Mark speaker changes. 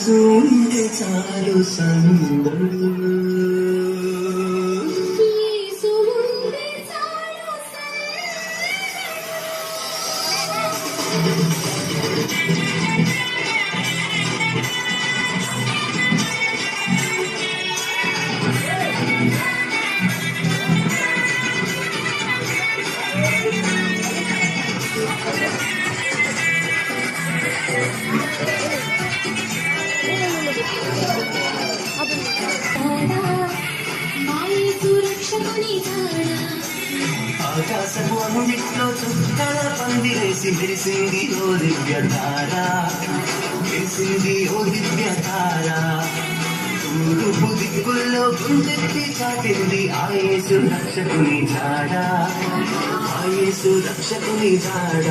Speaker 1: యేసు ఉంటే చాలు సందడు. ఆకాశము అన్నిట్లో చుక్కల పందిరేసి మెరిసింది ఓ దివ్యతార, మెరిసింది ఓ దివ్యతార. తూర్పు దిక్కుల్లో గుండెత్తి చాటింది ఆ యేసు రక్షకుని జాడ, ఆ యేసు రక్షకుని జాడ.